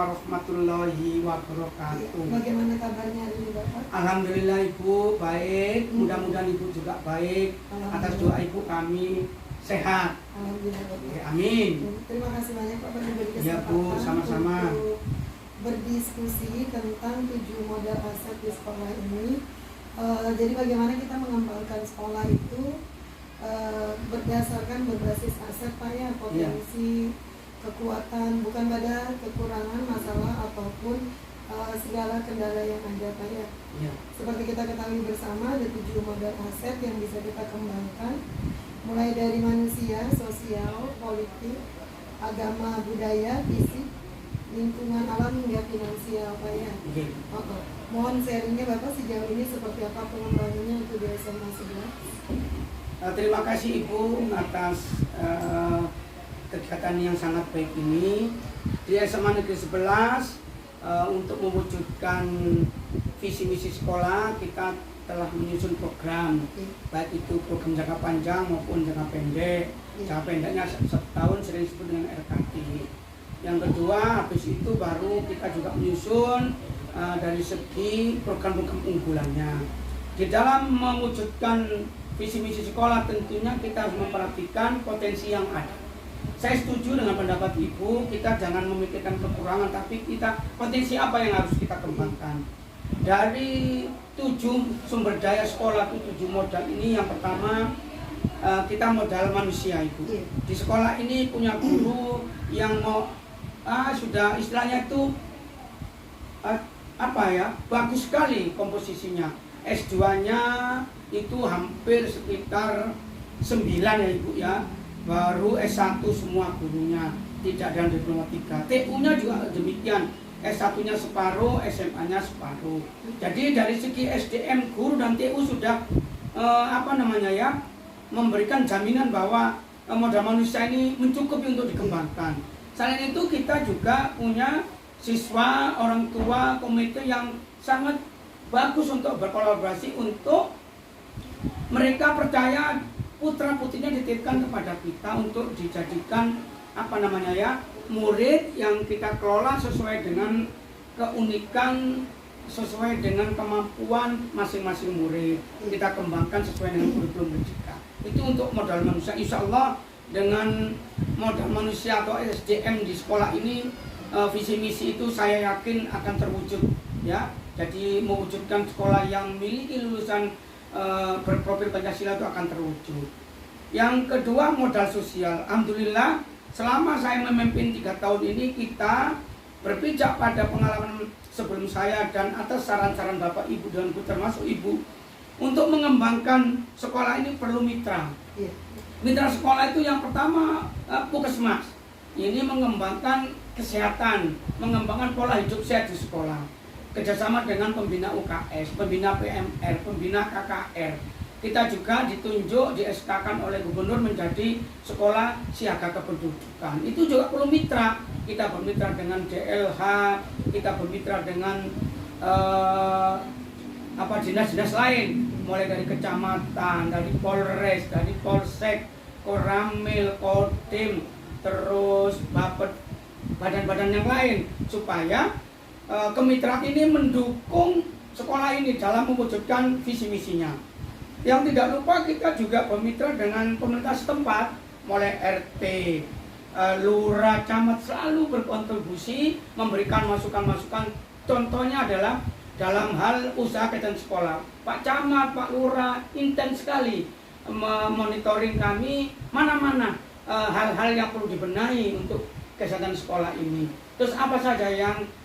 warahmatullahi wabarakatuh. Bagaimana kabarnya hari ini Bapak? Alhamdulillah Ibu baik, mudah-mudahan Ibu juga baik. Atas doa Ibu kami sehat. Alhamdulillah Bapak. Ya, amin. Terima kasih banyak Pak diberi kesempatan Ya Bu, sama-sama. untuk berdiskusi tentang 7 modal aset di sekolah ini. Jadi bagaimana kita mengembangkan sekolah itu berdasarkan berbasis aset Pak ya, potensi, kekuatan, bukan pada kekurangan, masalah ataupun segala kendala yang ada Pak ya. Seperti kita ketahui bersama ada 7 modal aset yang bisa kita kembangkan, mulai dari manusia, sosial, politik, agama, budaya, fisik, lingkungan alam hingga finansial Pak ya. Mohon sharingnya Bapak sejauh ini seperti apa pengembangannya untuk di SMA 11. Terima kasih Ibu atas kegiatan yang sangat baik ini di SMA Negeri 11. Untuk mewujudkan visi misi sekolah, kita telah menyusun program, baik itu program jangka panjang maupun jangka pendek. Jangka pendeknya setahun sering disebut dengan RKT. Yang kedua, habis itu baru kita juga menyusun dari segi program-program unggulannya. Di dalam mewujudkan visi misi sekolah tentunya kita harus memperhatikan potensi yang ada. Saya setuju dengan pendapat Ibu, kita jangan memikirkan kekurangan, tapi kita potensi apa yang harus kita kembangkan. Dari 7 sumber daya sekolah, 7 modal ini, yang pertama kita modal manusia Ibu. Di sekolah ini punya guru yang sudah istilahnya itu bagus sekali komposisinya. S2-nya itu hampir sekitar 9 ya Ibu ya. Baru S1 semua gurunya, tidak ada diploma 3. TU-nya juga demikian. S1-nya separuh, SMA-nya separuh. Jadi dari segi SDM guru dan TU sudah memberikan jaminan bahwa modal manusia ini mencukupi untuk dikembangkan. Selain itu kita juga punya siswa, orang tua, komite yang sangat bagus untuk berkolaborasi, untuk mereka percaya putra putrinya dititipkan kepada kita untuk dijadikan murid yang kita kelola sesuai dengan keunikan, sesuai dengan kemampuan masing-masing murid. Kita kembangkan sesuai dengan kurikulum pendidikan. Itu untuk modal manusia. Insya Allah dengan modal manusia atau SDM di sekolah ini, visi misi itu saya yakin akan terwujud ya. Jadi mewujudkan sekolah yang memiliki lulusan berprofil Pancasila itu akan terwujud. Yang kedua, modal sosial. Alhamdulillah selama saya memimpin 3 tahun ini, kita berpijak pada pengalaman sebelum saya dan atas saran-saran Bapak Ibu dan termasuk Ibu, untuk mengembangkan sekolah ini perlu mitra. Mitra sekolah itu yang pertama Puskesmas. Ini mengembangkan kesehatan, mengembangkan pola hidup sehat di sekolah. Kerjasama dengan pembina UKS, pembina PMR, pembina KKR. Kita juga ditunjuk, di-SK-kan oleh gubernur menjadi sekolah siaga kependudukan. Itu juga perlu mitra. Kita bermitra dengan DLH, kita bermitra dengan dinas-dinas lain, mulai dari kecamatan, dari Polres, dari Polsek, Koramil, Kodim, terus badan-badan yang lain, supaya kemitraan ini mendukung sekolah ini dalam mewujudkan visi misinya. Yang tidak lupa kita juga bermitra dengan pemerintah setempat, mulai RT, lurah, camat, selalu berkontribusi memberikan masukan-masukan. Contohnya adalah dalam hal usaha kegiatan sekolah, Pak Camat, Pak Lurah intens sekali memonitoring kami mana-mana hal-hal yang perlu dibenahi untuk kesehatan sekolah ini. Terus apa saja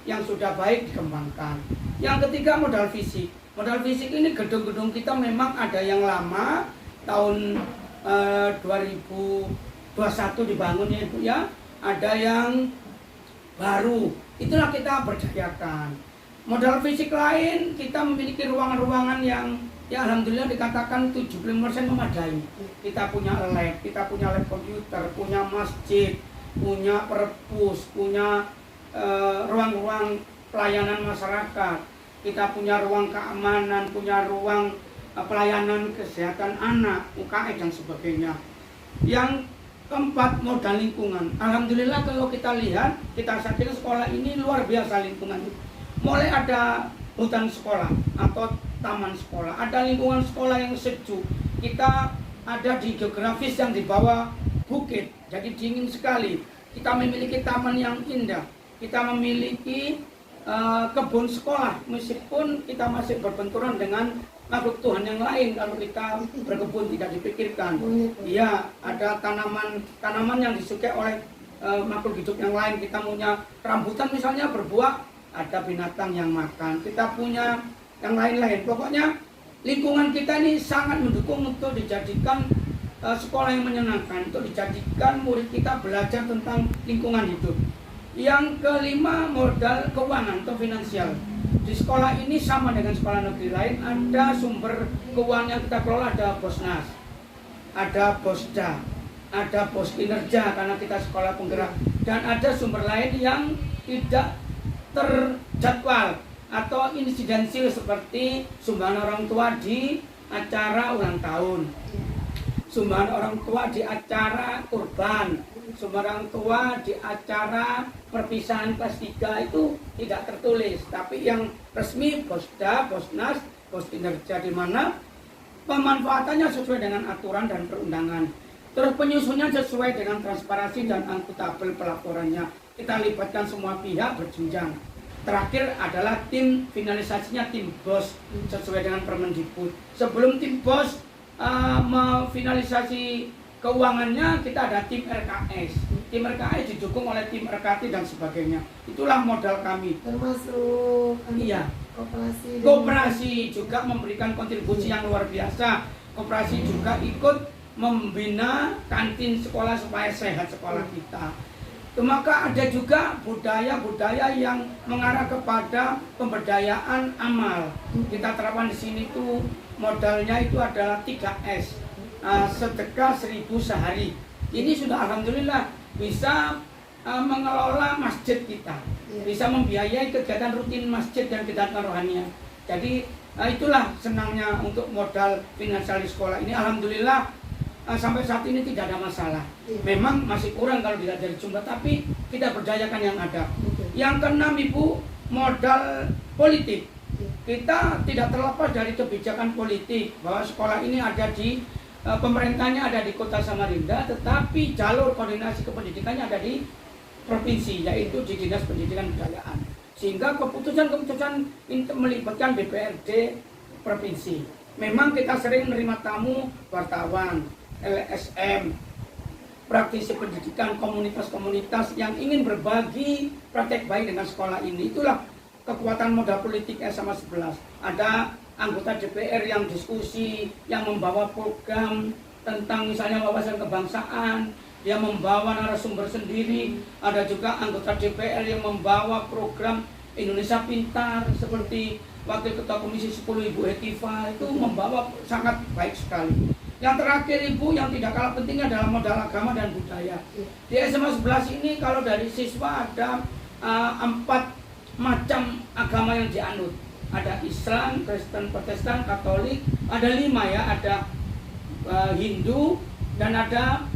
yang sudah baik dikembangkan. Yang ketiga, modal fisik. Modal fisik ini gedung-gedung kita memang ada yang lama, tahun 2021 dibangun ya Ibu ya. Ada yang baru. Itulah kita berdayakan. Modal fisik lain, kita memiliki ruangan-ruangan yang ya alhamdulillah dikatakan 75% memadai. Kita punya lab, komputer, punya masjid, punya perpus, punya ruang-ruang pelayanan masyarakat, kita punya ruang keamanan, punya ruang pelayanan kesehatan anak, UKS dan sebagainya. Yang keempat, modal lingkungan. Alhamdulillah kalau kita lihat, kita sadar sekolah ini luar biasa lingkungan. Mulai ada hutan sekolah atau taman sekolah, ada lingkungan sekolah yang sejuk. Kita ada di geografis yang di bawah bukit, jadi dingin sekali. Kita memiliki taman yang indah. Kita memiliki kebun sekolah, meskipun kita masih berbenturan dengan makhluk Tuhan yang lain. Kalau kita berkebun tidak dipikirkan, iya, ada tanaman yang disukai oleh makhluk hidup yang lain. Kita punya rambutan misalnya berbuah, ada binatang yang makan. Kita punya yang lain-lain. Pokoknya lingkungan kita ini sangat mendukung untuk dijadikan sekolah yang menyenangkan, untuk dijadikan murid kita belajar tentang lingkungan hidup. Yang kelima, modal keuangan atau finansial. Di sekolah ini sama dengan sekolah negeri lain, ada sumber keuangan yang kita kelola, ada Bosnas, ada Bosda, ada Pos Kinerja karena kita sekolah penggerak, dan ada sumber lain yang tidak terjadwal atau insidensil seperti sumbangan orang tua di acara ulang tahun, sumbangan orang tua di acara kurban, sumbangan orang tua di acara perpisahan kelas 3 itu tidak tertulis, tapi yang resmi Bosda, Bosnas, Pos Kinerja, di mana pemanfaatannya sesuai dengan aturan dan perundangan. Terus penyusunnya sesuai dengan transparansi dan akuntabel pelaporannya. Kita libatkan semua pihak berjenjang. Terakhir adalah tim finalisasinya tim BOS sesuai dengan Permendikbud. Sebelum tim BOS memfinalisasi keuangannya, kita ada tim RKS. Tim RKS didukung oleh tim RKT dan sebagainya. Itulah modal kami. Termasuk iya, koperasi. Koperasi juga memberikan kontribusi yang luar biasa. Koperasi juga ikut membina kantin sekolah supaya sehat sekolah kita. Maka ada juga budaya-budaya yang mengarah kepada pemberdayaan amal. Kita terapkan di sini tuh modalnya itu adalah 3S. Sedekah 1000 sehari. Ini sudah alhamdulillah bisa mengelola masjid kita, bisa membiayai kegiatan rutin masjid dan kegiatan rohaniah. Jadi itulah senangnya untuk modal finansial di sekolah ini. Alhamdulillah sampai saat ini tidak ada masalah. Memang masih kurang kalau dilihat dari jumlah, tapi kita berdayakan yang ada. Yang keenam, Ibu, modal politik. Kita tidak terlepas dari kebijakan politik bahwa sekolah ini ada di pemerintahnya ada di Kota Samarinda, tetapi jalur koordinasi kependidikannya ada di provinsi, yaitu di Dinas Pendidikan Kebudayaan. Sehingga keputusan-keputusan itu melibatkan DPRD provinsi. Memang kita sering menerima tamu wartawan, LSM, praktisi pendidikan, komunitas-komunitas yang ingin berbagi praktek baik dengan sekolah ini. Itulah kekuatan modal politik SMA 11. Ada anggota DPR yang diskusi, yang membawa program tentang misalnya wawasan kebangsaan, dia membawa narasumber sendiri. Ada juga anggota DPR yang membawa program Indonesia Pintar, seperti Wakil Ketua Komisi 10 Ibu Hetiva, itu membawa sangat baik sekali. Yang terakhir, Ibu, yang tidak kalah pentingnya adalah modal agama dan budaya. Di SMA 11 ini kalau dari siswa ada 4 macam agama yang dianut. Ada Islam, Kristen, Protestan, Katolik, ada 5 ya, ada Hindu, dan ada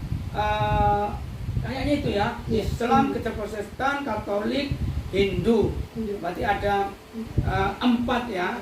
kayaknya itu ya, Islam, Kristen, Protestan, Katolik, Hindu. Berarti ada 4 ya.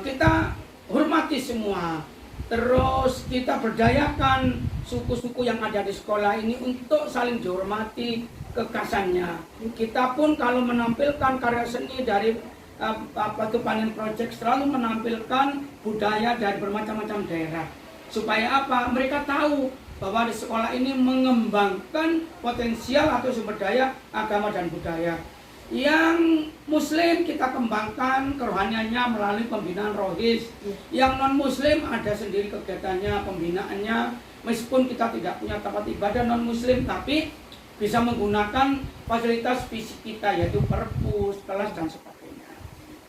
Kita hormati semua. Terus kita berdayakan suku-suku yang ada di sekolah ini untuk saling dihormati kekasannya. Kita pun kalau menampilkan karya seni dari Panen Project selalu menampilkan budaya dari bermacam-macam daerah. Supaya apa? Mereka tahu bahwa di sekolah ini mengembangkan potensial atau sumber daya agama dan budaya. Yang Muslim kita kembangkan kerohaniannya melalui pembinaan rohis. Yang non-Muslim ada sendiri kegiatannya, pembinaannya. Meskipun kita tidak punya tempat ibadah non-Muslim, tapi bisa menggunakan fasilitas fisik kita, yaitu perpus, kelas, dan sebagainya.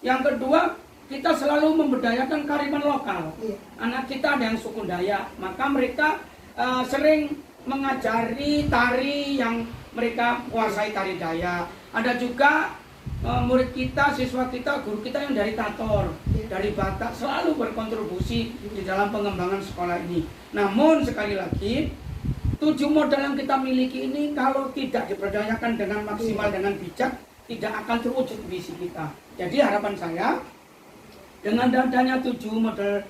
Yang kedua, kita selalu memberdayakan kearifan lokal. Anak kita ada yang suku Dayak, maka mereka sering mengajari tari yang mereka kuasai, tari Dayak. Ada juga murid kita, siswa kita, guru kita yang dari Tator, dari Batak, selalu berkontribusi di dalam pengembangan sekolah ini. Namun sekali lagi, 7 modal yang kita miliki ini kalau tidak diberdayakan dengan maksimal, dengan bijak, tidak akan terwujud visi kita. Jadi harapan saya, dengan adanya 7 modal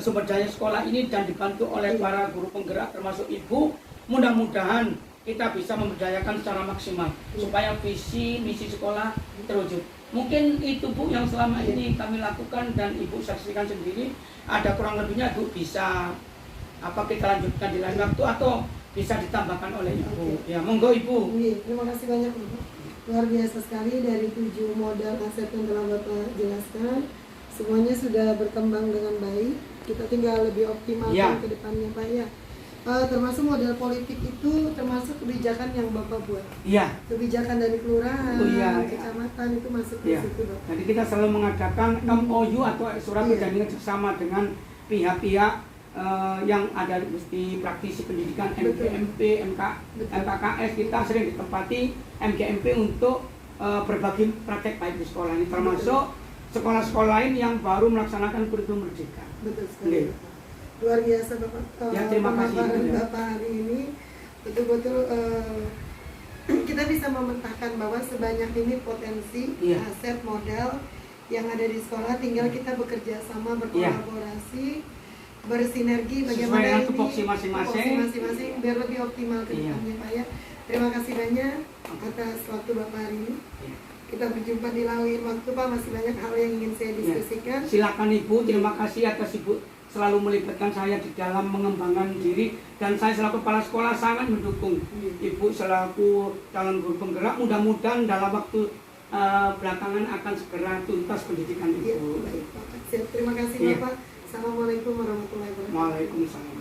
sumber daya sekolah ini dan dibantu oleh para guru penggerak termasuk ibu, mudah-mudahan kita bisa memberdayakan secara maksimal supaya visi misi sekolah terwujud. Mungkin itu Bu yang selama ini kami lakukan dan Ibu saksikan sendiri. Ada kurang lebihnya Bu bisa kita lanjutkan di lain waktu atau bisa ditambahkan oleh Ibu. Ya, monggo Ibu. Terima kasih banyak Bapak. Luar biasa sekali dari 7 modal aset yang telah Bapak jelaskan. Semuanya sudah berkembang dengan baik. Kita tinggal lebih optimalkan ke depannya Pak ya. Termasuk model politik itu termasuk kebijakan yang Bapak buat. Iya. Kebijakan dari kelurahan, kecamatan itu masuk di situ Bapak. Jadi kita selalu mengadakan MOU atau surat perjanjian bersama dengan pihak-pihak yang ada di praktisi pendidikan MGMP, MKKS. Kita sering ditempati MGMP untuk berbagi praktek baik di sekolah ini, termasuk sekolah-sekolah lain yang baru melaksanakan kurikulum merdeka. Betul sekali. Luar biasa Bapak. Terima kasih Bapak hari ini betul-betul kita bisa memetakan bahwa sebanyak ini potensi aset modal yang ada di sekolah, tinggal kita bekerja sama, berkolaborasi, bersinergi bagaimana ini tupoksi masing-masing biar lebih optimal ke depannya Pak ya. Terima kasih banyak atas waktu Bapak hari ini. Kita berjumpa di lain waktu Pak, masih banyak hal yang ingin saya diskusikan. Silakan Ibu, terima kasih atas Ibu selalu melibatkan saya di dalam mengembangkan diri, dan saya selaku kepala sekolah sangat mendukung Ibu selaku calon guru penggerak. Mudah-mudahan dalam waktu belakangan akan segera tuntas pendidikan Ibu. Baik, Bapak. Terima kasih Bapak. Assalamualaikum warahmatullahi wabarakatuh. Waalaikumsalam.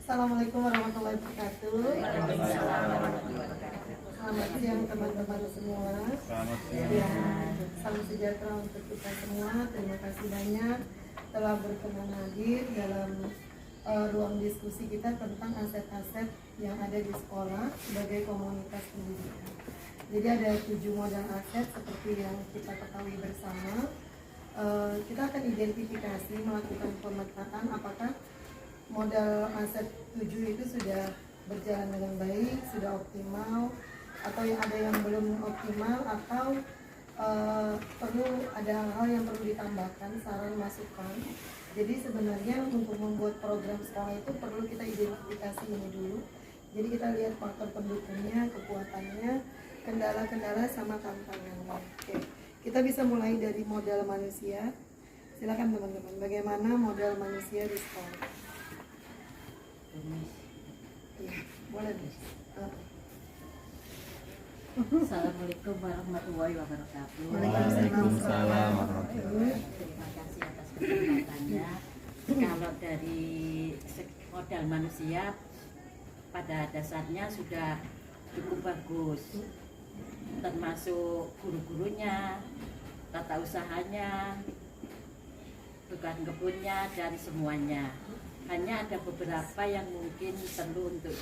Assalamualaikum warahmatullahi wabarakatuh. Selamat siang teman-teman semua. Selamat siang. Ya, salam sejahtera untuk kita semua. Terima kasih banyak telah berkenan hadir dalam ruang diskusi kita tentang aset-aset yang ada di sekolah sebagai komunitas pendidikan. Jadi ada 7 modal aset seperti yang kita ketahui bersama. Kita akan identifikasi, melakukan pemetaan apakah modal aset 7 itu sudah berjalan dengan baik, sudah optimal, atau yang ada yang belum optimal, atau perlu ada hal-hal yang perlu ditambahkan, saran masukan. Jadi sebenarnya untuk membuat program sekolah itu perlu kita identifikasi ini dulu. Jadi kita lihat faktor pendukungnya, kekuatannya, kendala-kendala sama tantangannya. Oke. Kita bisa mulai dari modal manusia. Silakan teman-teman, bagaimana modal manusia di sekolah? Iya, boleh nih. Assalamualaikum warahmatullahi wabarakatuh. Waalaikumsalam warahmatullahi wabarakatuh. Terima kasih atas kesempatannya. Kalau dari modal manusia pada dasarnya sudah cukup bagus, termasuk guru-gurunya, tata usahanya, bukan kebunnya, dan semuanya. Hanya ada beberapa yang mungkin perlu untuk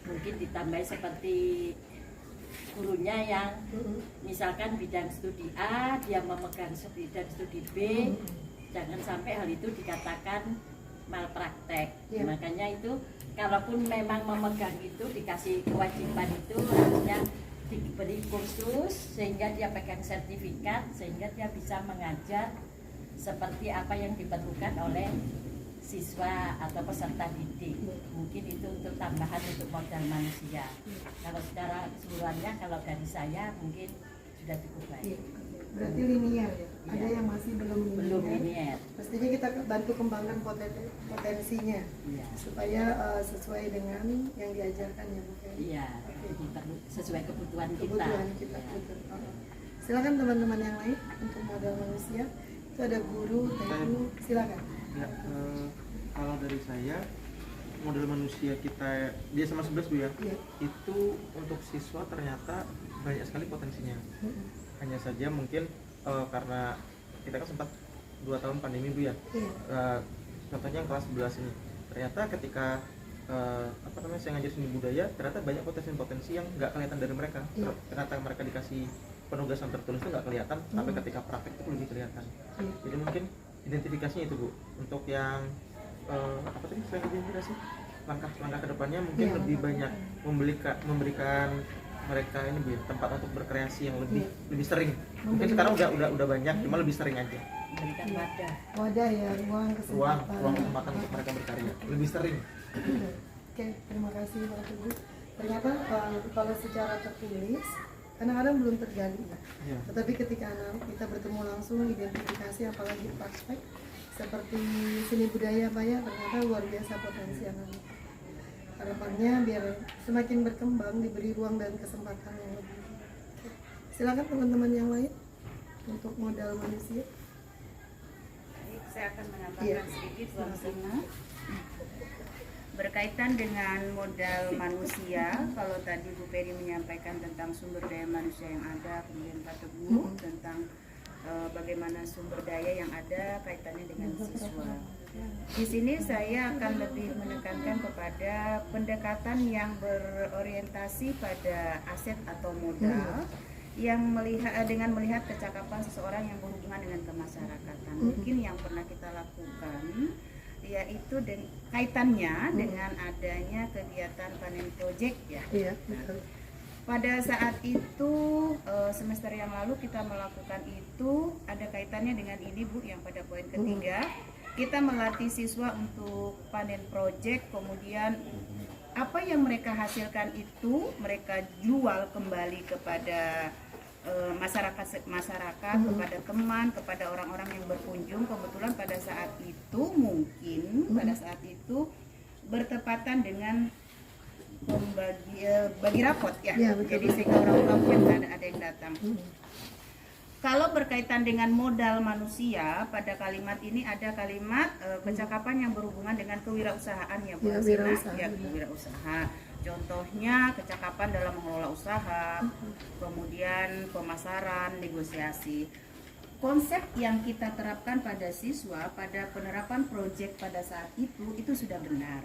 mungkin ditambah, seperti gurunya yang misalkan bidang studi A dia memegang bidang studi B, jangan sampai hal itu dikatakan malpraktek. Makanya itu kalaupun memang memegang itu, dikasih kewajiban itu harusnya diberi kursus sehingga dia pegang sertifikat, sehingga dia bisa mengajar seperti apa yang diperlukan oleh siswa atau peserta didik. Mungkin itu untuk tambahan untuk modal manusia. Kalau secara keseluruhannya, kalau dari saya mungkin sudah cukup baik. Berarti linear ya? Ada yang masih belum linear. Pastinya kita bantu kembangkan potensinya supaya sesuai dengan yang diajarkan ya Bu. Iya, sesuai kebutuhan kita. Betul. Silakan teman-teman yang lain untuk modal manusia. Itu ada guru, teknik, silakan. Ya, kalau dari saya model manusia kita dia sama 11 Bu ya. Itu untuk siswa ternyata banyak sekali potensinya. Hanya saja mungkin karena kita kan sempat 2 tahun pandemi Bu ya. Contohnya kelas 11 ini ternyata ketika saya ngajar seni budaya, ternyata banyak potensi-potensi yang nggak kelihatan dari mereka. Ternyata mereka dikasih penugasan tertulis itu nggak kelihatan, tapi ketika praktek itu lebih kelihatan. Jadi mungkin identifikasinya itu Bu. Untuk yang apa tadi selain identifikasi? langkah kedepannya mungkin Iya, lebih langkah banyak memberikan mereka ini Bu, tempat untuk berkreasi yang lebih sering. Mungkin sekarang udah banyak, cuma lebih sering aja. Memberikan wadah. Wadah ya, ruang kesempatan. Ruang kesempatan untuk mereka berkarya lebih sering. Oke, terima kasih Pak Teguh. Ternyata kalau secara tertulis kadang-kadang belum tergali. Ya. Tetapi ketika kita bertemu langsung, identifikasi apalagi praktek seperti seni budaya Pak ya, ternyata luar biasa potensi anak-anak. Harapannya biar semakin berkembang, diberi ruang dan kesempatan yang lebih. Oke. Silakan teman-teman yang lain untuk modal manusia. Baik, saya akan menambahkan Iya. sedikit Bu Amsina. Berkaitan dengan modal manusia, kalau tadi Bu Peri menyampaikan tentang sumber daya manusia yang ada, kemudian Pak Teguh tentang bagaimana sumber daya yang ada kaitannya dengan siswa. Di sini saya akan lebih menekankan kepada pendekatan yang berorientasi pada aset atau modal yang dengan melihat kecakapan seseorang yang berhubungan dengan kemasyarakatan. Mungkin yang pernah kita lakukan yaitu kaitannya dengan adanya kegiatan panen project ya. Iya, betul. Pada saat itu semester yang lalu kita melakukan itu ada kaitannya dengan ini Bu, yang pada poin ketiga kita melatih siswa untuk panen project, kemudian apa yang mereka hasilkan itu mereka jual kembali kepada masyarakat kepada teman, kepada orang-orang yang berkunjung. Kebetulan pada saat itu pada saat itu bertepatan dengan bagi rapot ya, Ya, betul. jadi sehingga orang-orang mungkin ada yang datang. Kalau berkaitan dengan modal manusia, pada kalimat ini ada kalimat kecakapan yang berhubungan dengan kewirausahaan ya Bu Ya, Hasina. wirausaha. Ya, kewirausahaan. Contohnya kecakapan dalam mengelola usaha, kemudian pemasaran, negosiasi. Konsep yang kita terapkan pada siswa pada penerapan proyek pada saat itu sudah benar.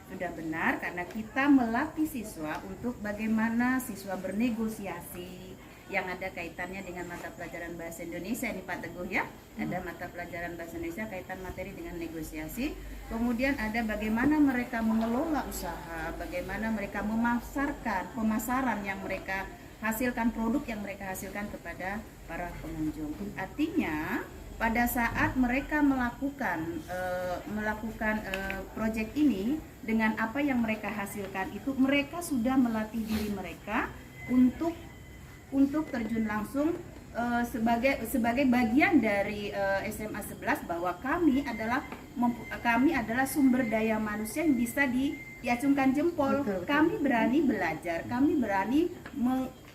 Sudah benar karena kita melatih siswa untuk bagaimana siswa bernegosiasi yang ada kaitannya dengan mata pelajaran bahasa Indonesia ini Pak Teguh ya. Ada mata pelajaran bahasa Indonesia kaitan materi dengan negosiasi. Kemudian ada bagaimana mereka mengelola usaha, bagaimana mereka memasarkan, pemasaran yang mereka hasilkan, produk yang mereka hasilkan kepada para pengunjung. Artinya pada saat mereka melakukan proyek ini dengan apa yang mereka hasilkan itu, mereka sudah melatih diri mereka untuk terjun langsung sebagai bagian dari SMA 11 bahwa kami adalah sumber daya manusia yang bisa diacungkan jempol. Betul. Kami berani belajar, kami berani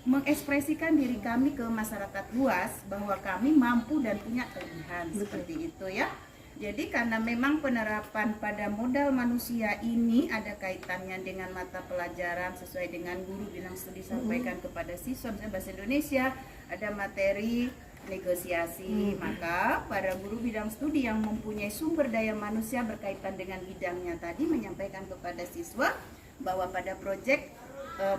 mengekspresikan diri kami ke masyarakat luas bahwa kami mampu dan punya kelebihan. Seperti itu ya. Jadi karena memang penerapan pada modal manusia ini ada kaitannya dengan mata pelajaran sesuai dengan guru bidang studi sampaikan kepada siswa, misalnya bahasa Indonesia ada materi negosiasi, maka para guru bidang studi yang mempunyai sumber daya manusia berkaitan dengan bidangnya tadi menyampaikan kepada siswa bahwa pada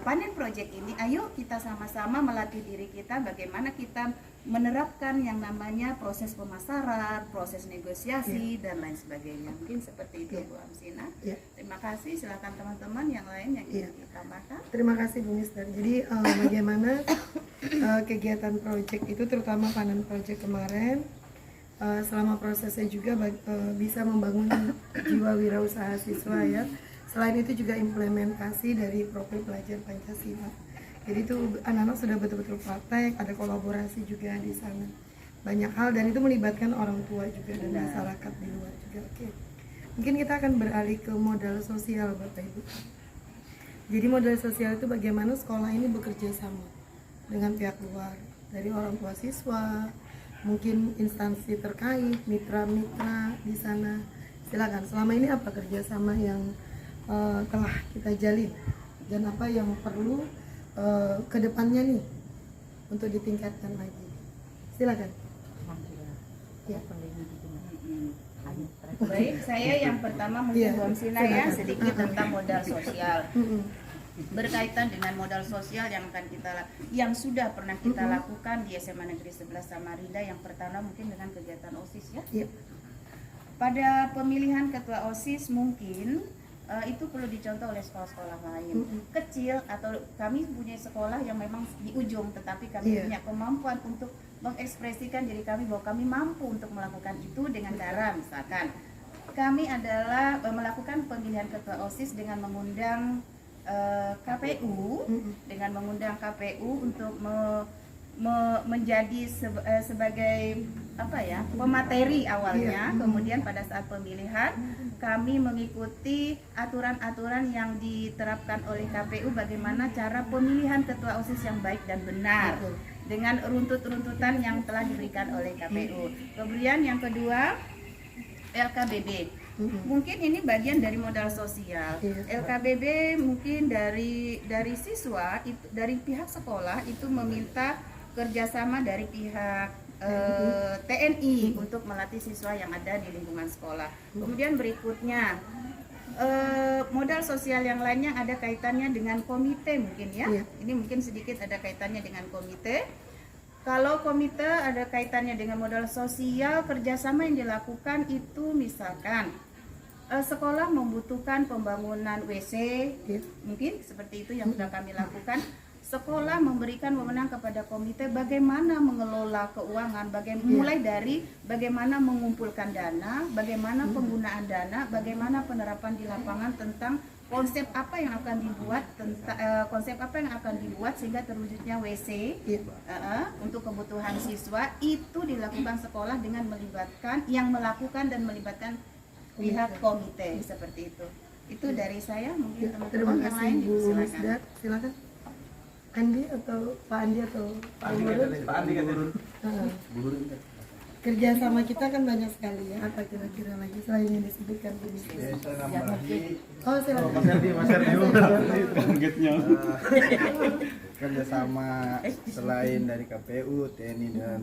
panen project ini, ayo kita sama-sama melatih diri kita bagaimana kita menerapkan yang namanya proses pemasaran, proses negosiasi dan lain sebagainya. Mungkin seperti itu Bu Amsina. Terima kasih. Silakan teman-teman yang lain yang ingin ditambahkan. Terima kasih Bu Mister. Jadi bagaimana kegiatan project itu, terutama panen project kemarin, selama prosesnya juga bisa membangun jiwa wirausaha siswa ya. Selain itu juga implementasi dari profil pelajar Pancasila. Jadi itu anak-anak sudah betul-betul praktek, ada kolaborasi juga di sana. Banyak hal dan itu melibatkan orang tua juga dan masyarakat di luar juga. Oke. Mungkin kita akan beralih ke modal sosial Bapak Ibu. Jadi modal sosial itu bagaimana sekolah ini bekerja sama dengan pihak luar, dari orang tua siswa, mungkin instansi terkait, mitra-mitra di sana. Silakan. Selama ini apa kerjasama yang telah kita jalin dan apa yang perlu ke depannya nih untuk ditingkatkan lagi. Silakan. Ya. Baik, saya yang pertama mungkin Bu Amsina ya, sedikit tentang modal sosial. Berkaitan dengan modal sosial yang sudah pernah kita lakukan di SMA Negeri 11 Samarinda. Yang pertama mungkin dengan kegiatan OSIS ya. Pada pemilihan ketua OSIS mungkin itu perlu dicontoh oleh sekolah-sekolah lain kecil, atau kami punya sekolah yang memang di ujung, tetapi kami punya kemampuan untuk mengekspresikan diri kami bahwa kami mampu untuk melakukan itu dengan cara misalkan kami adalah melakukan pemilihan ketua OSIS dengan mengundang KPU, untuk menjadi sebagai pemateri awalnya. Kemudian pada saat pemilihan kami mengikuti aturan-aturan yang diterapkan oleh KPU bagaimana cara pemilihan ketua OSIS yang baik dan benar dengan runtutan yang telah diberikan oleh KPU. Kemudian yang kedua, LKBB. Mungkin ini bagian dari modal sosial. LKBB mungkin dari siswa, dari pihak sekolah itu meminta kerjasama dari pihak TNI untuk melatih siswa yang ada di lingkungan sekolah. Kemudian berikutnya modal sosial yang lainnya ada kaitannya dengan komite mungkin ya. Ini mungkin sedikit ada kaitannya dengan komite. Kalau komite ada kaitannya dengan modal sosial, kerjasama yang dilakukan itu misalkan sekolah membutuhkan pembangunan WC, mungkin seperti itu yang sudah kami lakukan. Sekolah memberikan wewenang kepada komite bagaimana mengelola keuangan, mulai dari bagaimana mengumpulkan dana, bagaimana penggunaan dana, bagaimana penerapan di lapangan tentang konsep apa yang akan dibuat sehingga terwujudnya WC untuk kebutuhan siswa. Itu dilakukan sekolah dengan melibatkan pihak komite seperti itu. Itu dari saya, mungkin teman-teman yang lain silakan. Andi atau Pak Andi atau Pak Andi kerjasama kita kan banyak sekali ya. Apa kira-kira lagi selain yang disebutkan ini? Silakan. Mas Herdi. Kerjasama selain dari KPU, TNI dan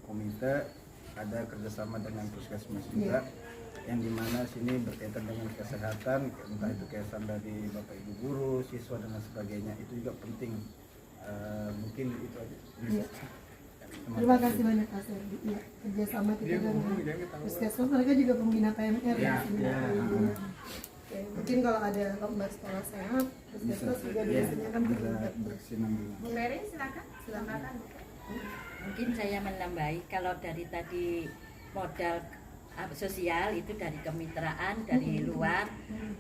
komite, ada kerjasama dengan puskesmas juga, yang dimana sini berkaitan dengan kesehatan, entah itu kesehatan dari bapak ibu guru, siswa dan sebagainya, itu juga penting. Mungkin itu aja. Terima kasih banyak Mas Herdi. Ya, kerjasama kita dengan puskesmas, mereka juga pembina PMR ya. Oke, mungkin kalau ada lomba sekolah sehat, puskesmas juga biasanya kan terlibat. Bu Mary, silakan. Mungkin saya menambahi, kalau dari tadi modal sosial itu dari kemitraan dari luar,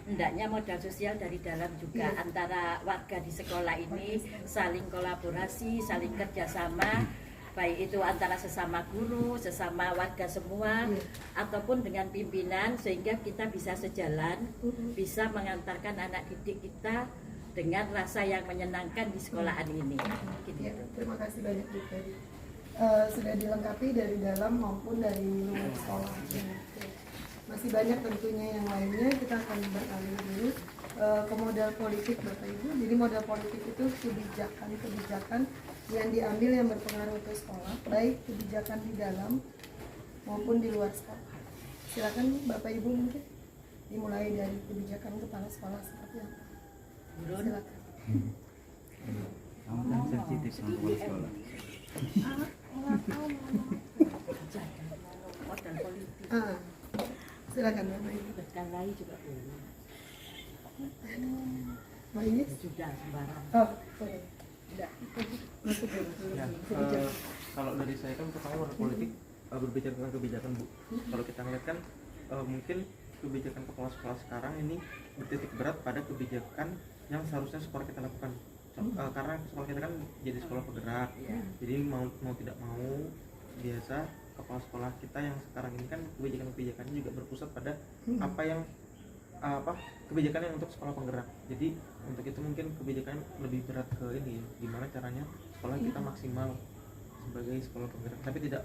hendaknya modal sosial dari dalam juga, antara warga di sekolah ini saling kolaborasi, saling kerjasama, baik itu antara sesama guru, sesama warga semua, ataupun dengan pimpinan, sehingga kita bisa sejalan, bisa mengantarkan anak didik kita dengan rasa yang menyenangkan di sekolahan ini. Ya, terima kasih banyak Bu Ferry. Sudah dilengkapi dari dalam maupun dari luar sekolah. Masih banyak tentunya yang lainnya, kita akan beralih dulu ke modal politik Bapak Ibu. Jadi modal politik itu kebijakan yang diambil yang berpengaruh ke sekolah, baik kebijakan di dalam maupun di luar sekolah. Silakan Bapak Ibu, mungkin dimulai dari kebijakan kepala sekolah seperti apa. Silakan. Kamu kan sensitif sama kepala sekolah. Modal politik. Silakan Bapak Ibu. Berkali juga boleh. Mbak Inis? Sudah sembarang. Boleh. Tidak. Masuk dulu. Ya, kalau dari saya kan pertama modal politik berbicara tentang kebijakan Bu. Kalau kita ngeliat kan mungkin kebijakan kepala sekolah sekarang ini bertitik berat pada kebijakan yang seharusnya sekolah kita lakukan. Karena sekolah kita kan jadi sekolah penggerak, jadi mau tidak mau biasa kepala sekolah kita yang sekarang ini kan kebijakannya juga berpusat pada kebijakan yang untuk sekolah penggerak. Jadi untuk itu mungkin kebijakannya lebih berat ke ini, gimana caranya sekolah kita maksimal sebagai sekolah penggerak, tapi tidak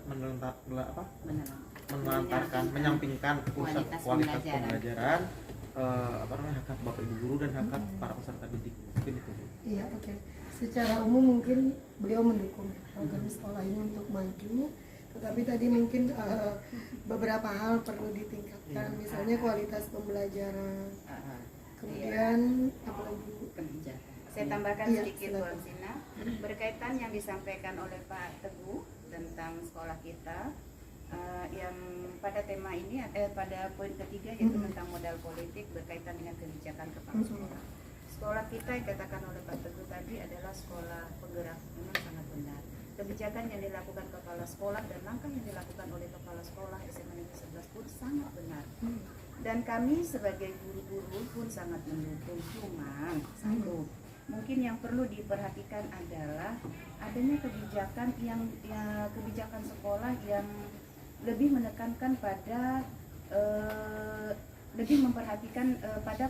menyampingkan pusat kualitas pembelajaran, hak bapak ibu guru dan hak para peserta didik. Mungkin itu. Iya, oke. Secara umum mungkin beliau mendukung program sekolah ini untuk maju, tetapi tadi mungkin beberapa hal perlu ditingkatkan, misalnya kualitas pembelajaran, kemudian apalagi Kebijakan. Saya tambahkan sedikit Bu Alsina, berkaitan yang disampaikan oleh Pak Teguh tentang sekolah kita. yang pada tema ini pada poin ketiga yaitu tentang modal politik berkaitan dengan kebijakan kepala sekolah. Sekolah kita yang katakan oleh Pak Teguh tadi adalah sekolah penggerak, memang sangat benar. Kebijakan yang dilakukan kepala sekolah dan langkah yang dilakukan oleh kepala sekolah SMA Negeri 11 pun sangat benar. Dan kami sebagai guru-guru pun sangat mendukung. Cuman satu, mungkin yang perlu diperhatikan adalah adanya kebijakan kebijakan sekolah yang lebih menekankan pada lebih memperhatikan pada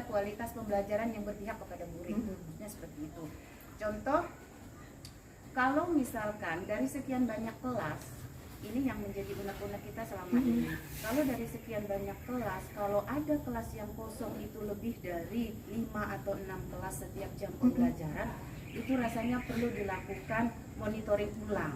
kualitas pembelajaran yang berpihak kepada murid. Seperti itu. Contoh, kalau misalkan dari sekian banyak kelas, ini yang menjadi unek-unek kita selama ini. Kalau dari sekian banyak kelas, kalau ada kelas yang kosong itu lebih dari 5 atau 6 kelas setiap jam pembelajaran, itu rasanya perlu dilakukan monitoring ulang.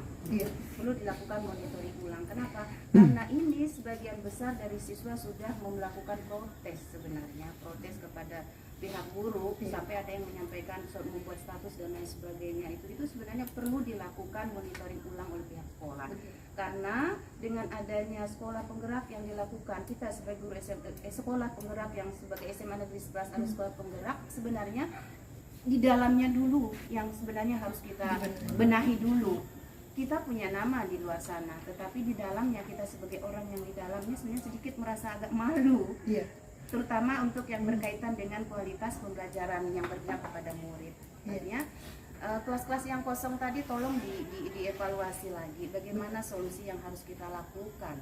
Perlu dilakukan monitoring ulang. Kenapa? Karena ini sebagian besar dari siswa sudah melakukan protes sebenarnya, protes kepada pihak guru, sampai ada yang menyampaikan membuat status dan lain sebagainya. Itu sebenarnya perlu dilakukan monitoring ulang oleh pihak sekolah. Karena dengan adanya sekolah penggerak yang dilakukan, kita sebagai guru sekolah penggerak yang sebagai SMA Negeri 11 atau sekolah penggerak, sebenarnya di dalamnya dulu yang sebenarnya harus kita benahi dulu. Kita punya nama di luar sana, tetapi di dalamnya kita sebagai orang yang di dalamnya sebenarnya sedikit merasa agak malu. Terutama untuk yang berkaitan dengan kualitas pembelajaran yang berpihak kepada murid. Artinya kelas-kelas yang kosong tadi tolong dievaluasi lagi bagaimana solusi yang harus kita lakukan.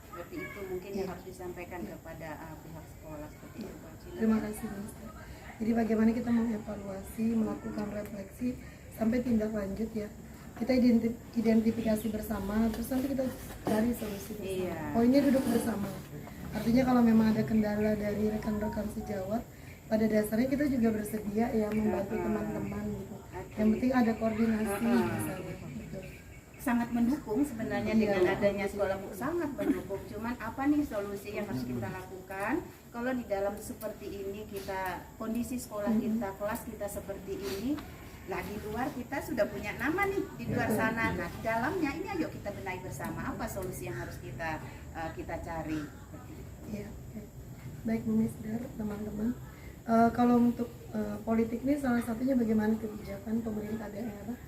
Seperti itu mungkin yang harus disampaikan kepada pihak sekolah. Seperti itu. Terima kasih, Mister. Jadi bagaimana kita mengevaluasi, melakukan refleksi sampai tindak lanjut ya. Kita identifikasi bersama, terus nanti kita cari solusi bersama. Poinnya duduk bersama. Artinya kalau memang ada kendala dari rekan-rekan sejawat, pada dasarnya kita juga bersedia ya membantu teman-teman gitu. Yang penting ada koordinasi misalnya. Gitu. Sangat mendukung sebenarnya dengan adanya sekolah, sangat mendukung. Cuman apa nih solusi yang harus kita lakukan? Kalau di dalam seperti ini kita kondisi sekolah kita, kelas kita seperti ini, lah di luar kita sudah punya nama nih di luar sana. Nah di dalamnya ini ayo kita benahi bersama apa solusi yang harus kita cari. Iya, baik Bu Misdar, teman-teman. Kalau untuk politik ini salah satunya bagaimana kebijakan pemerintah daerah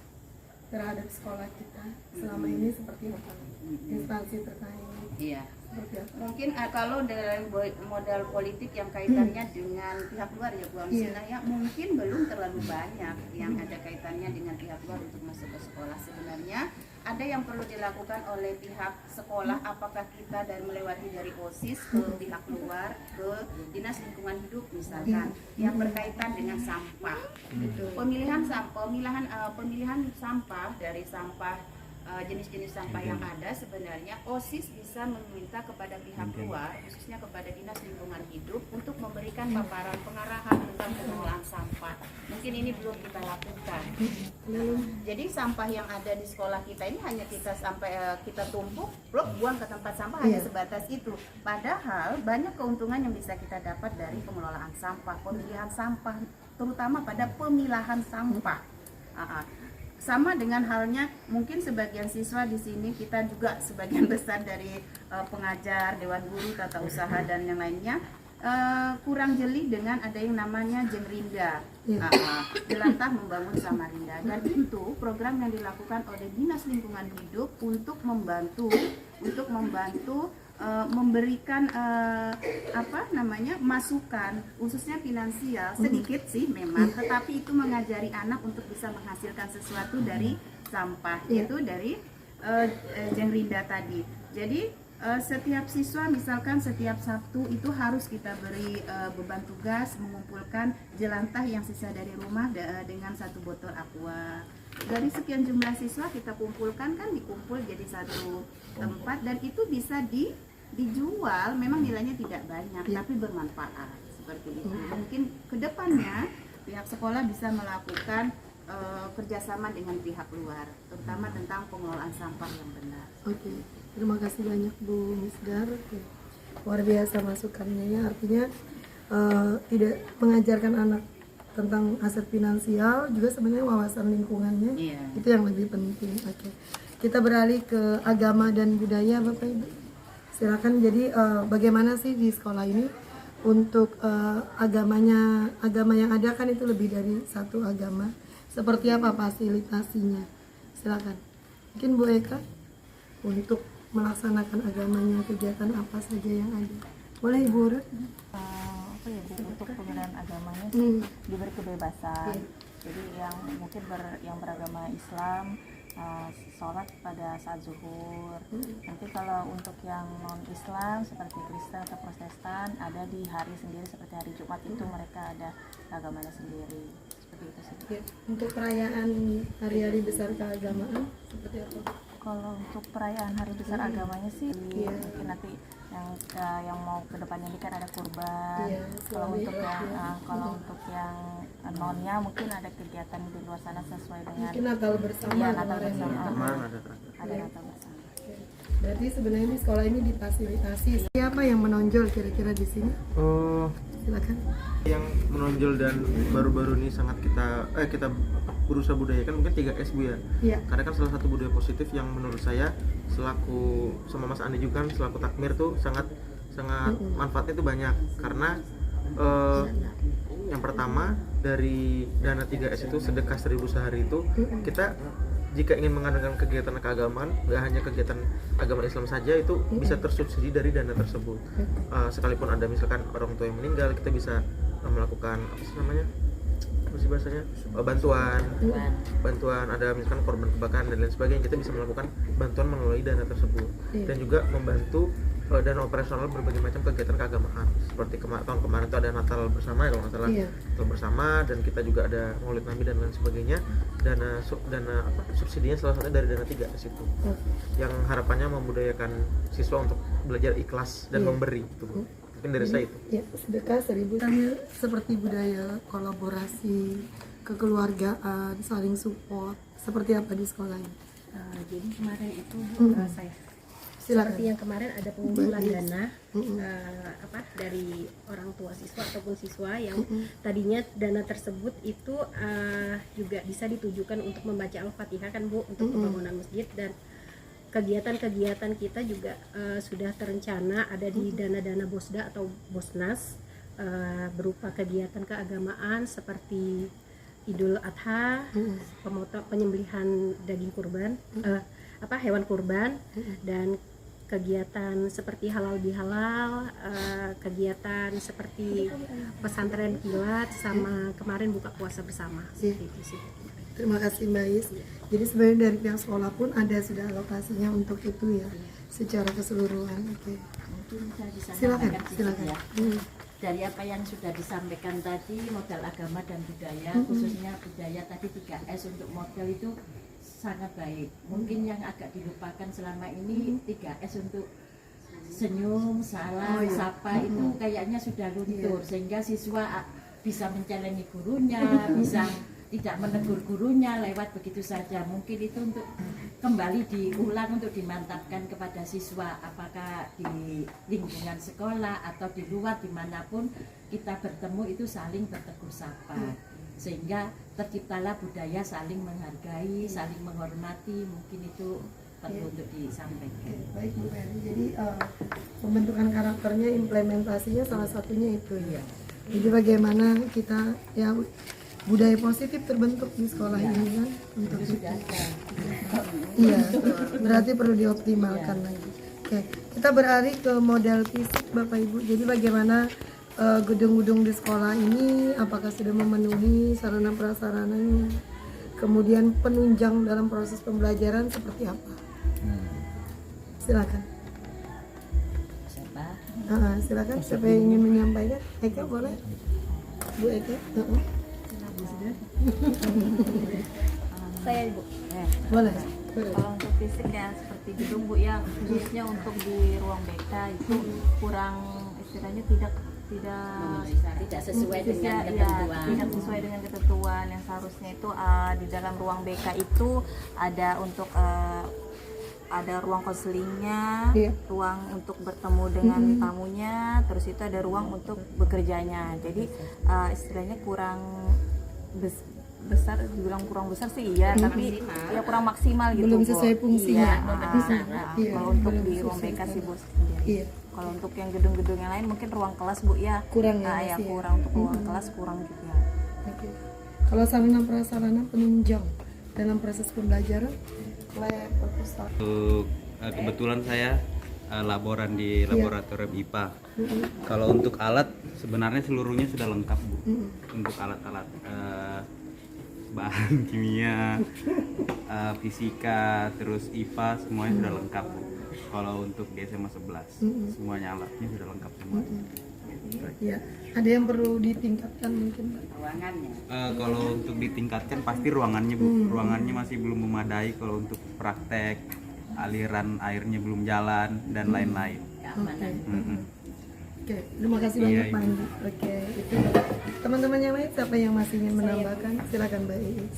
terhadap sekolah kita selama ini seperti apa? Instansi terkait. Iya. Seperti apa? Mungkin kalau dari modal politik yang kaitannya dengan pihak luar ya Bu Amsina ya mungkin belum terlalu banyak yang ada kaitannya dengan pihak luar untuk masuk ke sekolah. Sebenarnya ada yang perlu dilakukan oleh pihak sekolah, apakah kita melewati dari OSIS ke pihak luar, ke Dinas Lingkungan Hidup misalkan, yang berkaitan dengan sampah. Pemilihan sampah dari sampah jenis-jenis sampah yang ada, sebenarnya OSIS bisa meminta kepada pihak luar, khususnya kepada Dinas Lingkungan Hidup, untuk memberikan paparan pengarahan tentang pengelolaan sampah. Mungkin ini belum kita lakukan. Jadi sampah yang ada di sekolah kita ini hanya kita tumpuk, buang ke tempat sampah hanya sebatas itu. Padahal banyak keuntungan yang bisa kita dapat dari pengelolaan sampah, pemilihan sampah, terutama pada pemilahan sampah. Sama dengan halnya mungkin sebagian siswa di sini, kita juga sebagian besar dari pengajar, dewan guru, tata usaha dan yang lainnya kurang jeli dengan ada yang namanya Jengrinda, jelantah membangun Samarinda. Dan itu program yang dilakukan oleh Dinas Lingkungan Hidup untuk membantu memberikan masukan khususnya finansial sedikit sih memang, tetapi itu mengajari anak untuk bisa menghasilkan sesuatu dari sampah, yaitu dari Jengrinda tadi. Jadi setiap siswa misalkan setiap Sabtu itu harus kita beri beban tugas mengumpulkan jelantah yang sisa dari rumah dengan 1 botol aqua. Dari sekian jumlah siswa kita kumpulkan, kan dikumpul jadi satu tempat, dan itu bisa dijual, memang nilainya tidak banyak tapi bermanfaat seperti itu. Mungkin kedepannya pihak sekolah bisa melakukan kerjasama dengan pihak luar, terutama tentang pengelolaan sampah yang benar. Oke, terima kasih banyak Bu Misdar. Luar biasa masukannya ya, artinya tidak mengajarkan anak tentang aset finansial, juga sebenarnya wawasan lingkungannya itu yang lebih penting. Oke. kita beralih ke agama dan budaya Bapak Ibu. Silakan. Jadi bagaimana sih di sekolah ini untuk agama yang ada kan itu lebih dari satu agama. Seperti apa fasilitasinya? Silakan. Mungkin Bu Eka untuk melaksanakan agamanya, kegiatan apa saja yang ada. Boleh Ibu Ruth? Apa ya Bu, untuk penggunaan agamanya sih diberi kebebasan. Jadi yang mungkin yang beragama Islam sholat pada saat zuhur. Nanti kalau untuk yang non Islam seperti Kristen atau Protestan ada di hari sendiri seperti hari Jumat itu mereka ada agamanya sendiri. Seperti itu sih. Ya, untuk perayaan hari-hari besar keagamaan seperti apa? Kalau untuk perayaan hari besar agamanya sih mungkin nanti yang mau ke depannya ini kan ada kurban. Kalau untuk yang nonnya mungkin ada kegiatan di luar sana sesuai dengan mungkin Natal bersama. Iya, Natal bersama. Ada Natal bersama. Berarti sebenarnya di sekolah ini difasilitasi. Siapa yang menonjol kira-kira di sini? Silakan. Yang menonjol dan baru-baru ini sangat kita berusaha budayakan mungkin 3S Bu ya. Iya. Karena kan salah satu budaya positif yang menurut saya selaku sama Mas Andi juga kan selaku takmir tuh sangat manfaatnya itu banyak karena yang pertama dari dana 3S itu sedekah 1000 sehari itu kita jika ingin mengadakan kegiatan keagamaan, nggak hanya kegiatan agama Islam saja itu bisa tersubsidi dari dana tersebut. Sekalipun ada misalkan orang tua yang meninggal, kita bisa melakukan apa sih namanya? Apa sih bahasanya? Bantuan ada misalkan korban kebakaran dan lain sebagainya, kita bisa melakukan bantuan melalui dana tersebut. Dan juga membantu dan operasional berbagai macam kegiatan keagamaan seperti tahun kemarin itu ada Natal bersama ya kalau nggak salah, Natal bersama, dan kita juga ada Maulid Nabi dan lain sebagainya. Dana subsidinya salah satunya dari dana 3S itu yang harapannya membudayakan siswa untuk belajar ikhlas dan memberi itu Bu. Mungkin dari saya itu ya, sedekah 1000 seperti budaya kolaborasi, kekeluargaan, saling support seperti apa di sekolah ini? Jadi kemarin itu saya Silakan. seperti yang kemarin ada pengumpulan dana dari orang tua siswa ataupun siswa yang tadinya dana tersebut itu juga bisa ditujukan untuk membaca Al-Fatihah kan Bu, untuk pembangunan masjid, dan kegiatan-kegiatan kita juga sudah terencana ada di dana-dana Bosda atau Bosnas, berupa kegiatan keagamaan seperti Idul Adha, penyembelihan daging kurban, hewan kurban, dan kegiatan seperti halal bihalal, kegiatan seperti pesantren kilat, sama kemarin buka puasa bersama. Itu sih. Terima kasih Mbak Is. Jadi sebenarnya dari pihak sekolah pun ada sudah alokasinya untuk itu ya, secara keseluruhan. Oke. Mungkin saya bisa Silakan. sedikit ya. Dari apa yang sudah disampaikan tadi, modal agama dan budaya, khususnya budaya tadi 3S untuk modal itu sangat baik. Mungkin yang agak dilupakan selama ini 3S untuk senyum, salam, sapa itu kayaknya sudah luntur, sehingga siswa bisa mencelengi gurunya, bisa tidak menegur gurunya lewat begitu saja. Mungkin itu untuk kembali diulang, untuk dimantapkan kepada siswa, apakah di lingkungan sekolah atau di luar dimanapun kita bertemu itu saling bertegur sapa, sehingga terciptalah budaya saling menghargai, saling menghormati. Mungkin itu perlu untuk disampaikan. Baik Bu Ferry, jadi pembentukan karakternya, implementasinya salah satunya itu ya. Jadi bagaimana kita ya budaya positif terbentuk di sekolah ini kan untuk itu. Iya, berarti perlu dioptimalkan lagi. Oke, kita beralih ke model fisik Bapak Ibu. Jadi bagaimana gedung-gedung di sekolah ini, apakah sudah memenuhi sarana prasarananya, kemudian penunjang dalam proses pembelajaran seperti apa? Silakan. Silakan, siapa yang ingin menyampaikan? Eka boleh? Bu Eka? Saya Ibu. Boleh. Kalau untuk fisik ya seperti gedung Bu ya, khususnya untuk di ruang BK itu kurang, istilahnya tidak sesuai dengan ketentuan. Tidak sesuai dengan ketentuan yang seharusnya itu di dalam ruang BK itu ada untuk ada ruang konselingnya, ruang untuk bertemu dengan tamunya, terus itu ada ruang untuk bekerjanya. Jadi istilahnya kurang besar, dibilang kurang besar sih iya, tapi ya kurang maksimal gitu. Belum Bu. sesuai fungsinya. Iya, Kalau untuk belum di ruang sesuai BK sih Bu fungsi. sendiri. Iya. Kalau untuk yang gedung-gedung yang lain mungkin ruang kelas Bu ya. Kurang ya, Nah, ya masih ya. kurang untuk ruang kelas kurang juga. Oke. Kalau sarana prasarana penunjang dalam proses pembelajaran, lab, perpustakaan. Untuk kebetulan saya laboran di laboratorium IPA. Kalau untuk alat sebenarnya seluruhnya sudah lengkap Bu. Untuk alat-alat bahan kimia, fisika, terus IPA semuanya sudah lengkap Bu. Kalau untuk di SMA 11 semuanya alatnya sudah lengkap semua. Ya, ada yang perlu ditingkatkan mungkin, Pak? ruangannya. Kalau untuk ditingkatkan pasti ruangannya Bu. Ruangannya masih belum memadai kalau untuk praktek, aliran airnya belum jalan dan lain-lain. Keamanan. Oke, terima kasih banyak Pak Andi. Oke, itu teman-teman yang lain siapa yang masih ingin menambahkan? Silakan Mbak Iis.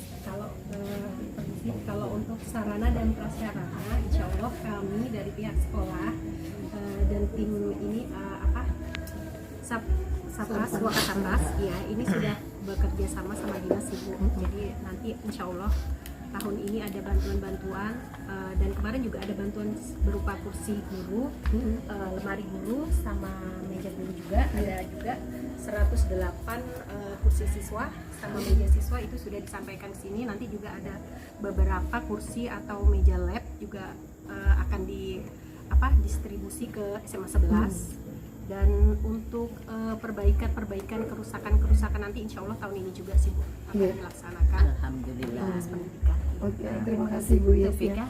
Kalau untuk sarana dan prasarana, insya Allah kami dari pihak sekolah dan tim ini Satgas Wakasatas ya ini sudah bekerja sama dinas Ibu. Jadi nanti insya Allah tahun ini ada bantuan-bantuan dan kemarin juga ada bantuan berupa kursi guru, lemari guru sama meja guru juga. Ada juga 108 kursi siswa sama meja siswa itu sudah disampaikan ke sini. Nanti juga ada beberapa kursi atau meja lab juga akan distribusi ke SMA 11. Dan untuk perbaikan kerusakan nanti insya Allah tahun ini juga sih Bu akan dilaksanakan. Alhamdulillah. Pendidikan. Oke, terima kasih Bu Iis ya.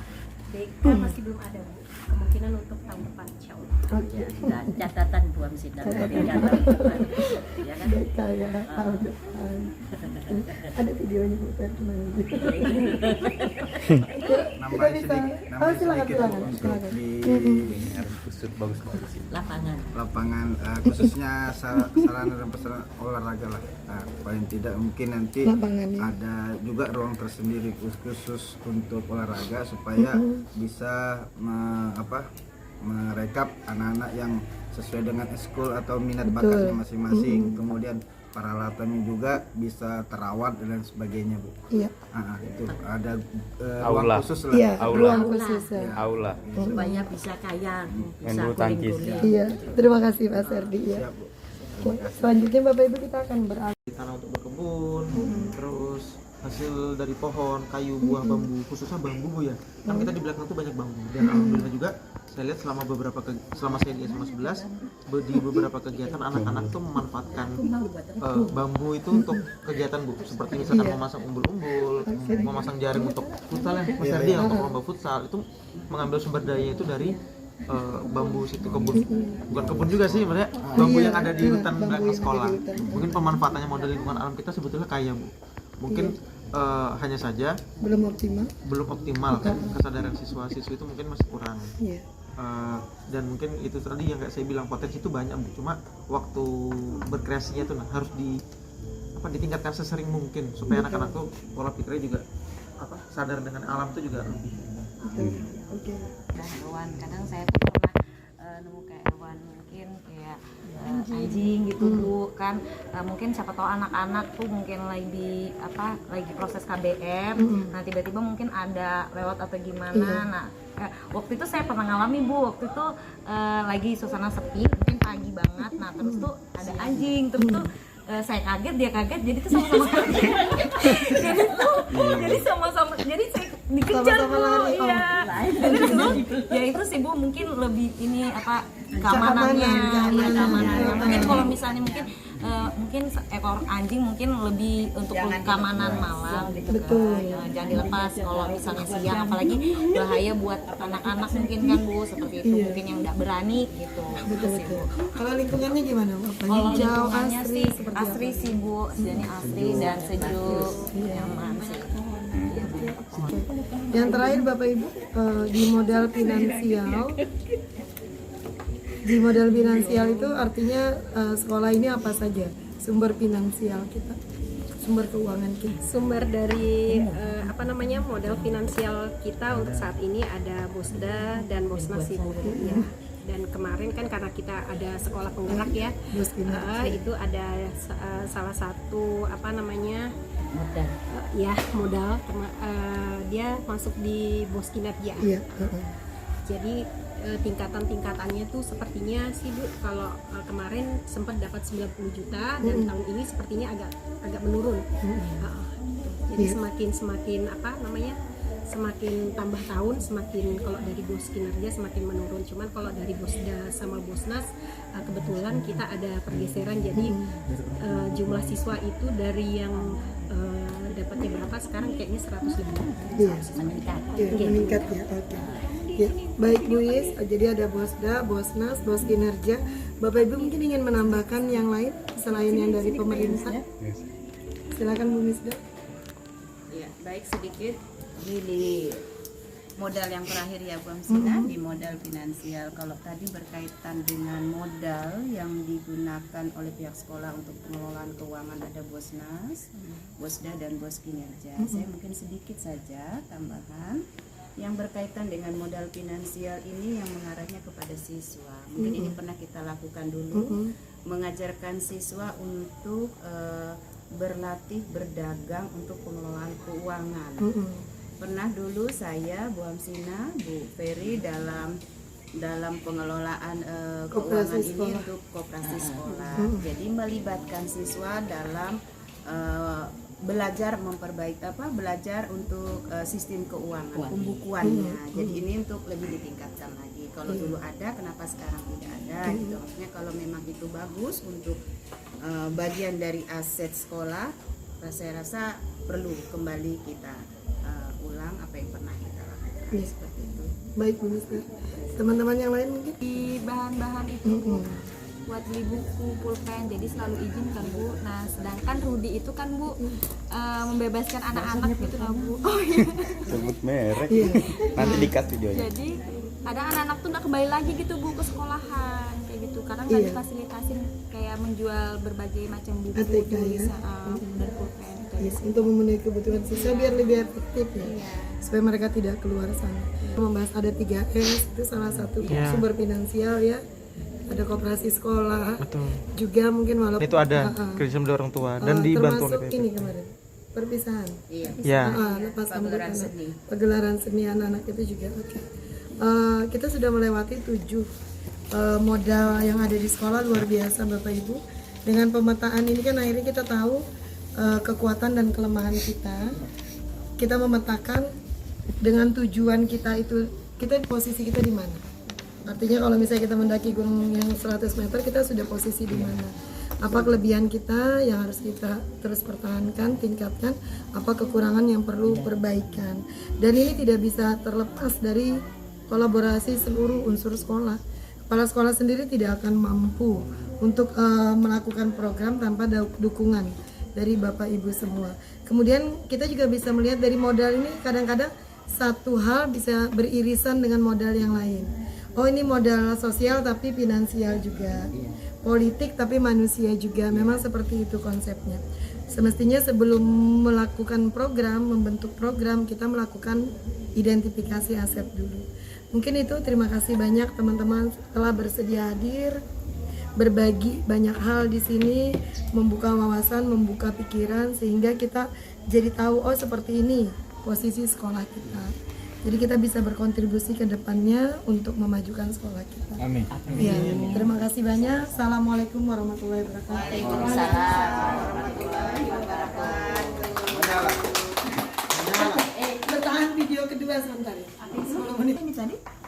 BK masih belum ada Bu. Kemungkinan untuk tahun depan insya Allah. Oke. Dan catatan Bu Amsina pendidikan tahun depan. Ya kan? Kayak tahun depan. Ada videonya Bu Fatma. Nambahin bisa. sedikit, Oh, silakan, silakan. untuk di Kusut bagus-bagus. Lapangan. khususnya sarana dan prasarana olahraga lah. Nah, paling tidak mungkin nanti Lapangannya. ada juga ruang tersendiri khusus untuk olahraga supaya bisa merekap anak-anak yang sesuai dengan ekskul atau minat bakatnya masing-masing. Kemudian peralatannya juga bisa terawat dan lain sebagainya Bu. Iya. Itu ada Aula. ruang khusus lah. Iya, Aula. ruang khusus ya. Aula. Supaya bisa kaya, Main bisa bulu tangkis. guling-guling. Iya, terima kasih Pak Serdi ya. Siap Bu. Oke, selanjutnya Bapak Ibu kita akan beralih. Di tanah untuk berkebun, terus hasil dari pohon, kayu, buah, bambu, khususnya bambu Bu ya. Kan kita di belakang tuh banyak bambu dan alhamdulillah juga saya lihat selama saya di SMA 11 di beberapa kegiatan anak-anak tuh memanfaatkan bambu itu untuk kegiatan Bu, seperti misalkan memasang umbul-umbul, memasang jaring untuk futsal ya, Mas Herdi ya, untuk lomba futsal itu mengambil sumber daya itu dari bambu situ kebun, bukan kebun juga sih maksudnya bambu yang ada di hutan belakang sekolah. Mungkin pemanfaatannya model lingkungan alam kita sebetulnya kaya Bu, mungkin hanya saja Belum optimal. kan kesadaran siswa-siswi itu mungkin masih kurang. Iya. Dan mungkin itu tadi yang kayak saya bilang potensi itu banyak Bu, cuma waktu berkreasinya tuh harus ditingkatkan sesering mungkin supaya anak-anak tuh pola pikirnya juga sadar dengan alam itu juga lebih. Oke. Dan hewan kadang saya tuh pernah nemu kayak hewan mungkin kayak anjing gitu Bu kan, mungkin siapa tahu anak-anak tuh mungkin lagi proses KBM, nah tiba-tiba mungkin ada lewat atau gimana. Nah waktu itu saya pernah ngalami Bu, waktu itu lagi suasana sepi mungkin pagi banget, nah terus tuh ada anjing, terus tuh saya kaget, dia kaget, jadi tuh sama-sama kaget. jadi sama-sama, jadi saya dikejar Sama-sama Bu, lari, iya. Jadi itu, ya itu sih Bu mungkin lebih ini keamanannya, keamanannya. Mungkin kalau misalnya mungkin ekor anjing mungkin lebih untuk keamanan malam gitu Betul. kan. Jangan dilepas kalau misalnya siang, apalagi bahaya buat anak-anak mungkin kan Bu, seperti itu mungkin yang nggak berani gitu. Betul. Kalau lingkungannya gimana Bapak? Kalau Hijau, lingkungannya asri, sih seperti asri apa? sih Bu, jadi asri dan sejuk, nyaman sih. Yang terakhir Bapak Ibu, di modal finansial itu artinya sekolah ini apa saja sumber finansial kita, sumber keuangan kita. Sumber dari modal finansial kita untuk saat ini ada Bosda dan Bosnas sih Bu ya. Dan kemarin kan karena kita ada sekolah penggerak ya, itu ada salah satu Modal. Ya modal, dia masuk di BOS Kinerja. Iya. Jadi tingkatan-tingkatannya tuh sepertinya sih Bu, kalau kemarin sempat dapat 90 juta dan tahun ini sepertinya agak menurun. Jadi semakin apa namanya, semakin tambah tahun semakin, kalau dari BOS Kinerja semakin menurun. Cuman kalau dari BOSDA sama BOSNAS kebetulan kita ada pergeseran, jadi jumlah siswa itu dari yang dapatnya berapa sekarang kayaknya 100 lebih. Iya. Meningkat. Iya, meningkat ya. Oke. Ya, baik Bu Is, jadi ada BOSDA, BOSNAS, BOS Kinerja. Bapak Ibu mungkin ingin menambahkan yang lain selain yang dari pemerintah? Silakan Bu Misda. Ya, baik sedikit di modal yang terakhir ya Bu Amsina, di modal finansial. Kalau tadi berkaitan dengan modal yang digunakan oleh pihak sekolah untuk pengelolaan keuangan ada BOSNAS, BOSDA dan BOS Kinerja. Saya mungkin sedikit saja tambahan yang berkaitan dengan modal finansial ini yang mengarahnya kepada siswa. Mungkin ini pernah kita lakukan dulu, mengajarkan siswa untuk berlatih berdagang untuk pengelolaan keuangan. Pernah dulu saya, Bu Amsina, Bu Ferry dalam pengelolaan keuangan ini untuk koperasi sekolah. Jadi melibatkan siswa dalam belajar belajar untuk sistem keuangan, pembukuannya. Jadi ini untuk lebih ditingkatkan lagi. Kalau dulu ada, kenapa sekarang tidak ada? Gitu. Maksudnya kalau memang itu bagus untuk bagian dari aset sekolah, saya rasa perlu kembali kita ulang apa yang pernah kita lakukan. Seperti itu. Baik Bu Misda. Teman-teman yang lain mungkin? Di bahan-bahan itu buat beli buku, pulpen, jadi selalu izin kan Bu. Nah sedangkan Rudi itu kan Bu membebaskan anak-anak gitu lah Bu. Oh iya. Sebut merek. Nanti dikat videonya. Jadi kadang anak-anak tuh nggak kembali lagi gitu Bu ke sekolahan kayak gitu, karena nggak difasilitasin kayak menjual berbagai macam buku, tulisan dan pulpen. Untuk memenuhi kebutuhan siswa biar lebih efektif ya, supaya mereka tidak keluar sana. Membahas ada 3S, itu salah satu sumber finansial ya. Ada koperasi sekolah, juga mungkin walaupun itu ada kerjasama dari orang tua dan dibantu oleh termasuk ini kemarin perpisahan, lepas pagelaran seni anak-anak itu juga. Kita sudah melewati 7 modal yang ada di sekolah, luar biasa Bapak Ibu. Dengan pemetaan ini kan akhirnya kita tahu kekuatan dan kelemahan kita. Kita memetakan dengan tujuan kita itu, kita posisi kita di mana. Artinya kalau misalnya kita mendaki gunung yang 100 meter, kita sudah posisi di mana. Apa kelebihan kita yang harus kita terus pertahankan, tingkatkan, apa kekurangan yang perlu perbaikan. Dan ini tidak bisa terlepas dari kolaborasi seluruh unsur sekolah. Kepala sekolah sendiri tidak akan mampu untuk melakukan program tanpa dukungan dari Bapak Ibu semua. Kemudian kita juga bisa melihat dari modal ini, kadang-kadang satu hal bisa beririsan dengan modal yang lain. Oh ini modal sosial tapi finansial juga, politik tapi manusia juga. Memang seperti itu konsepnya. Semestinya sebelum melakukan program, membentuk program, kita melakukan identifikasi aset dulu. Mungkin itu, terima kasih banyak teman-teman telah bersedia hadir, berbagi banyak hal di sini, membuka wawasan, membuka pikiran, sehingga kita jadi tahu, oh seperti ini posisi sekolah kita. Jadi kita bisa berkontribusi ke depannya untuk memajukan sekolah kita. Amin. Ya, terima kasih banyak. Assalamualaikum warahmatullahi wabarakatuh. Waalaikumsalam warahmatullahi wabarakatuh. Bertahan video kedua sebentar ya. 10 menit ini tadi.